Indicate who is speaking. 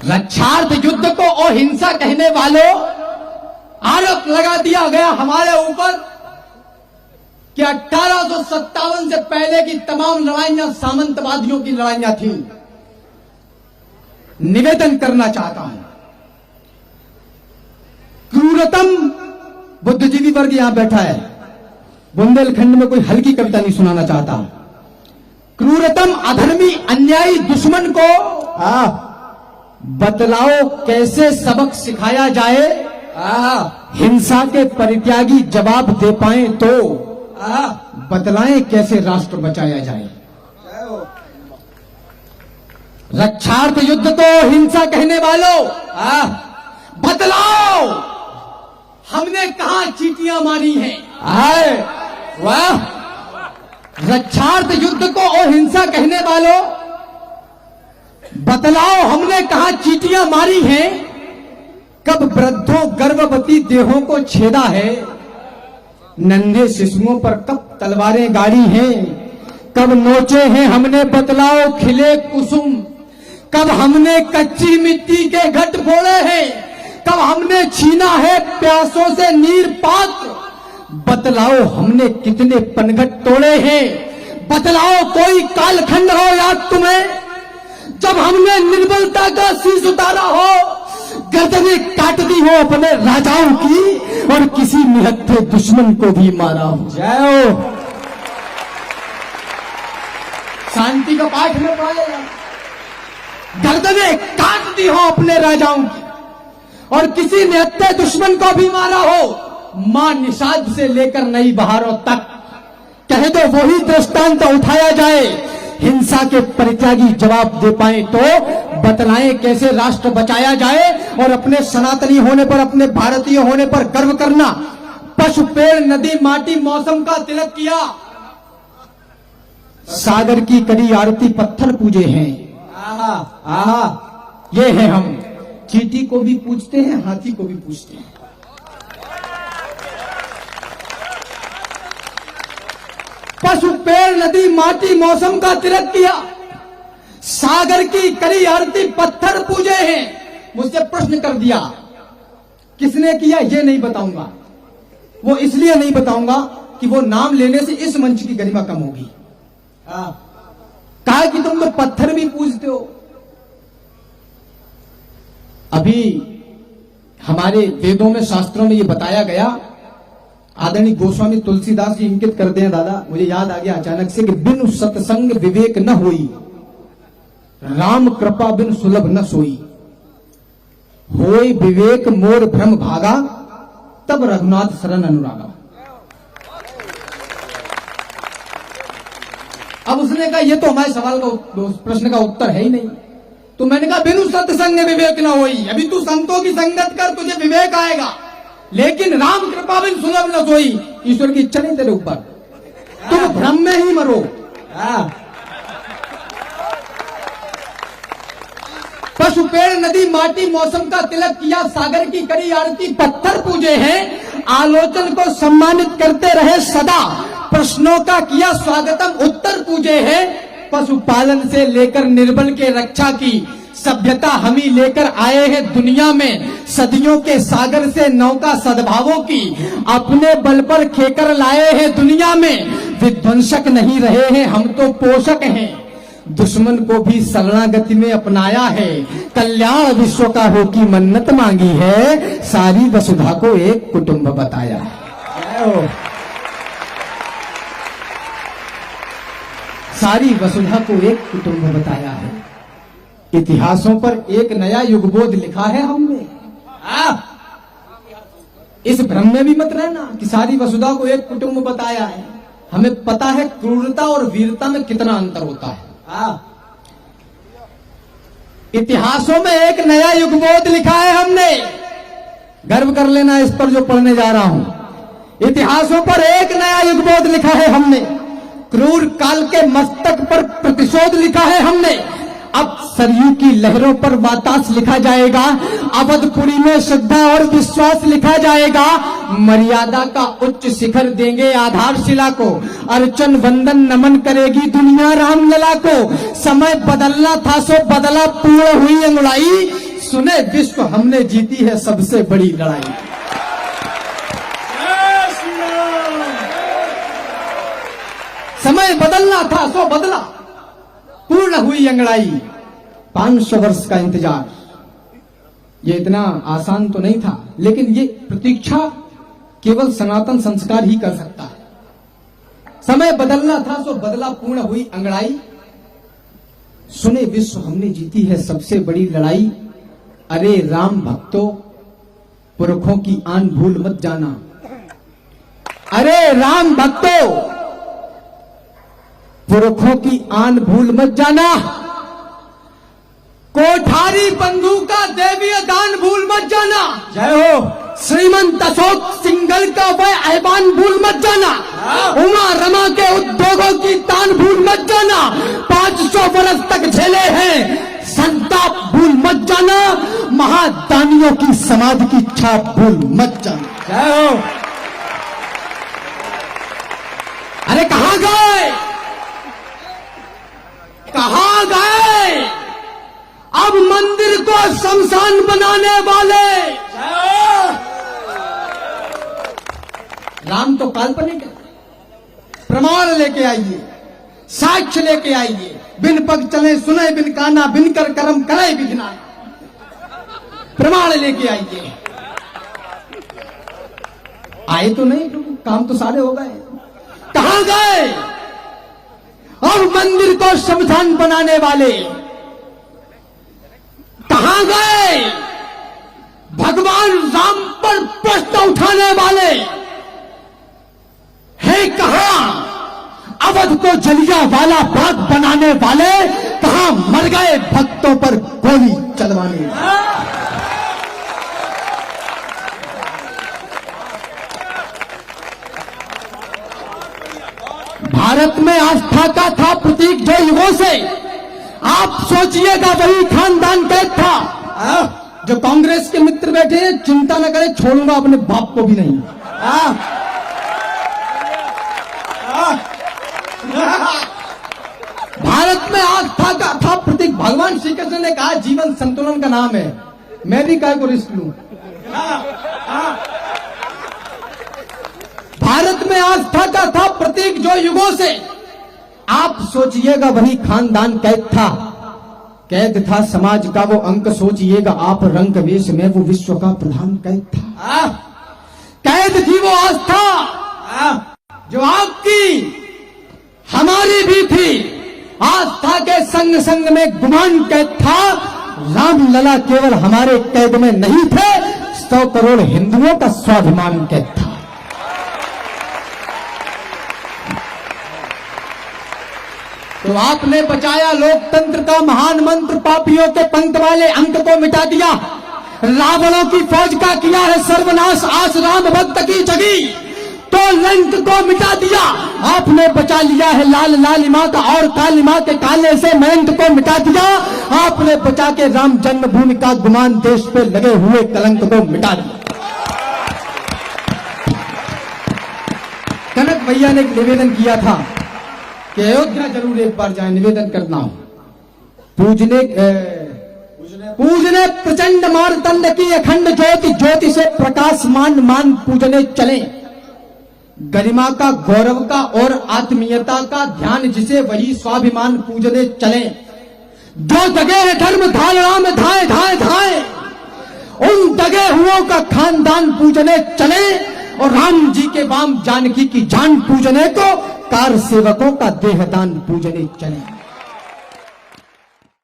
Speaker 1: रक्षार्थ युद्ध को अहिंसा कहने वालों आरोप लगा दिया गया हमारे ऊपर कि 1857 से पहले की तमाम लड़ाइयां सामंतवादियों की लड़ाइयां थी। निवेदन करना चाहता हूं, क्रूरतम बुद्धिजीवी वर्ग यहां बैठा है, बुंदेलखंड में कोई हल्की कविता नहीं सुनाना चाहता। क्रूरतम अधर्मी अन्यायी दुश्मन को बतलाओ कैसे सबक सिखाया जाए, हिंसा के परित्यागी जवाब दे पाए तो बतलाएं कैसे राष्ट्र बचाया जाए। रक्षार्थ युद्ध को हिंसा कहने वालों बतलाओ हमने कहां चीटियां मारी हैं। वाह, रक्षार्थ युद्ध को अहिंसा कहने वालों बतलाओ हमने कहां चीटियां मारी हैं। कब वृद्धों गर्भवती देहों को छेदा है, नन्हे शिशुओं पर कब तलवारें गाड़ी हैं। कब नोचे हैं हमने बतलाओ खिले कुसुम, कब हमने कच्ची मिट्टी के घट फोड़े हैं, कब हमने छीना है प्यासों से नीर पात्र। बतलाओ हमने कितने पनघट तोड़े हैं। बतलाओ कोई कालखंड हो याद तुम्हें जब हमने निर्बलता का शीश उतारा हो, गर्दनें काट दी हो अपने राजाओं की और किसी निहत्थे दुश्मन को भी मारा हो। जय हो। शांति का पाठ में पढ़ाया, गर्दनें काट दी हो अपने राजाओं की और किसी निहत्थे दुश्मन को भी मारा हो। मां निषाद से लेकर नई बहारों तक कहे तो वही दृष्टांत उठाया जाए। हिंसा के परित्यागी जवाब दे पाए तो बतलाएं कैसे राष्ट्र बचाया जाए और अपने सनातनी होने पर, अपने भारतीय होने पर गर्व करना। पशु पेड़ नदी माटी मौसम का तिलक किया, सागर की कड़ी आरती पत्थर पूजे हैं। ये है हम, चींटी को भी पूजते हैं, हाथी को भी पूजते हैं। पशु पेड़ नदी माटी मौसम का तिलक किया, सागर की कड़ी आरती पत्थर पूजे हैं। मुझसे प्रश्न कर दिया किसने किया, ये नहीं बताऊंगा। वो इसलिए नहीं बताऊंगा कि वो नाम लेने से इस मंच की गरिमा कम होगी। कहा कि तुम तो पत्थर भी पूजते हो। अभी हमारे वेदों में शास्त्रों में ये बताया गया, आदरणीय गोस्वामी तुलसीदास जी इंकित करते हैं, दादा मुझे याद आ गया अचानक से कि बिनु सत्संग विवेक न होई, राम कृपा बिन सुलभ न सोई। होय विवेक मोर भ्रम भागा, तब रघुनाथ शरण अनुरागा। अब उसने कहा ये तो हमारे सवाल का प्रश्न का उत्तर है ही नहीं। तो मैंने कहा बिनु सत्संग विवेक न होई, अभी तू संतों की संगत कर तुझे विवेक आएगा, लेकिन राम कृपा बिन सुलभ न सोई, ईश्वर की इच्छा नहीं तेरे ऊपर, तुम भ्रम में ही मरो। पशु पेड़ नदी माटी मौसम का तिलक किया, सागर की कड़ी आरती पत्थर पूजे हैं। आलोचन को सम्मानित करते रहे सदा, प्रश्नों का किया स्वागतम उत्तर पूजे हैं। पशुपालन से लेकर निर्बल के रक्षा की सभ्यता हम ही लेकर आए हैं दुनिया में। सदियों के सागर से नौका सद्भावों की अपने बल पर खेकर लाए हैं दुनिया में। विध्वंसक नहीं रहे हैं हम तो पोषक हैं, दुश्मन को भी शरणागति में अपनाया है। कल्याण विश्व का हो की मन्नत मांगी है, सारी वसुधा को एक कुटुंब बताया है। सारी वसुधा को एक कुटुंब बताया है। इतिहासों पर एक नया युगबोध लिखा है हमने। इस भ्रम में भी मत रहना कि सारी वसुधा को एक कुटुंब बताया है। हमें पता है क्रूरता और वीरता में कितना अंतर होता है। इतिहासों में एक नया युगबोध लिखा है हमने, गर्व कर लेना इस पर जो पढ़ने जा रहा हूं। इतिहासों पर एक नया युगबोध लिखा है हमने, क्रूर काल के मस्तक पर प्रतिशोध लिखा है हमने। अब सरयू की लहरों पर वातास लिखा जाएगा, अवधपुरी में श्रद्धा और विश्वास लिखा जाएगा। मर्यादा का उच्च शिखर देंगे आधारशिला को, अर्चन वंदन नमन करेगी दुनिया रामलला को। समय बदलना था सो बदला, पूर्ण हुई अंगुड़ाई, सुने विश्व हमने जीती है सबसे बड़ी लड़ाई। समय बदलना था सो बदला, पूर्ण हुई अंगड़ाई। 500 वर्ष का इंतजार, ये इतना आसान तो नहीं था, लेकिन ये प्रतीक्षा केवल सनातन संस्कार ही कर सकता है। समय बदलना था सो बदला, पूर्ण हुई अंगड़ाई। सुने विश्व हमने जीती है सबसे बड़ी लड़ाई। अरे राम भक्तों, पुरखों की आन भूल मत जाना। अरे राम भक्तों, पुरखों की आन भूल मत जाना। कोठारी बंदूका देवीय दान भूल मत जाना।
Speaker 2: जय हो।
Speaker 1: श्रीमंत अशोक सिंघल का वह ऐवान भूल मत जाना। उमा रमा के उद्योगों की तान भूल मत जाना। 500 वर्ष तक झेले हैं संताप भूल मत जाना। महादानियों की समाज की छाप भूल मत जाना।
Speaker 2: जय हो।
Speaker 1: अरे कहां गए, कहां गए अब मंदिर को शमशान बनाने वाले? राम तो काल्पनिक है। प्रमाण लेके आइए, साक्ष्य लेके आइए। बिन पग चले सुने बिन काना, बिन कर कर्म करे बिघना। प्रमाण लेके आइए। आए तो नहीं प्रभु, काम तो सारे हो गए। कहां गए अब मंदिर को शमशान बनाने वाले? कहां गए भगवान राम पर प्रश्न उठाने वाले? है कहां अवध को जलियांवाला बाग बनाने वाले? कहां मर गए भक्तों पर गोली चलवाने? भारत में आस्था का था प्रतीक जो युगों से, आप सोचिएगा वही खानदान कैद था। जो कांग्रेस के मित्र बैठे हैं, चिंता न करें, छोड़ूंगा अपने बाप को भी नहीं। भारत में आस्था का था प्रतीक। भगवान श्री कृष्ण ने कहा जीवन संतुलन का नाम है, मैं भी काय को रिस्क लूं। भारत में आस्था का था प्रतीक जो युगों से, आप सोचिएगा वही खानदान कैद था। कैद था समाज का वो अंक, सोचिएगा आप रंग वेश में वो विश्व का प्रधान कैद था। कैद थी वो आस्था जो आपकी हमारी भी थी। आस्था के संग संग में गुमान कैद था। राम लला केवल हमारे कैद में नहीं थे, 100 करोड़ हिंदुओं का स्वाभिमान कैद था। तो आपने बचाया लोकतंत्र का महान मंत्र, पापियों के पंख वाले अंक को मिटा दिया। रावणों की फौज का किया है सर्वनाश, आस राम भक्त की जगी तो लंक को मिटा दिया। आपने बचा लिया है लाल लालिमा का और कालिमा के काले से मयंक को मिटा दिया। आपने बचा के राम जन्मभूमि का गुमान, देश पे लगे हुए कलंक को मिटा दिया। कनक भैया ने एक निवेदन किया था कि अयोध्या जरूर एक बार जाए, निवेदन करना हो। पूजने प्रचंड मारतंड की अखंड ज्योति, ज्योति से प्रकाशमान मान पूजने चले। गरिमा का, गौरव का और आत्मीयता का ध्यान जिसे वही स्वाभिमान पूजने चले। जो दगे है धर्म धारणा में धाए धाए धाए, उन दगे हुओं का खानदान पूजने चले। और राम जी के वाम जानकी की जान पूजने को कार सेवकों का देहदान पूजने चले।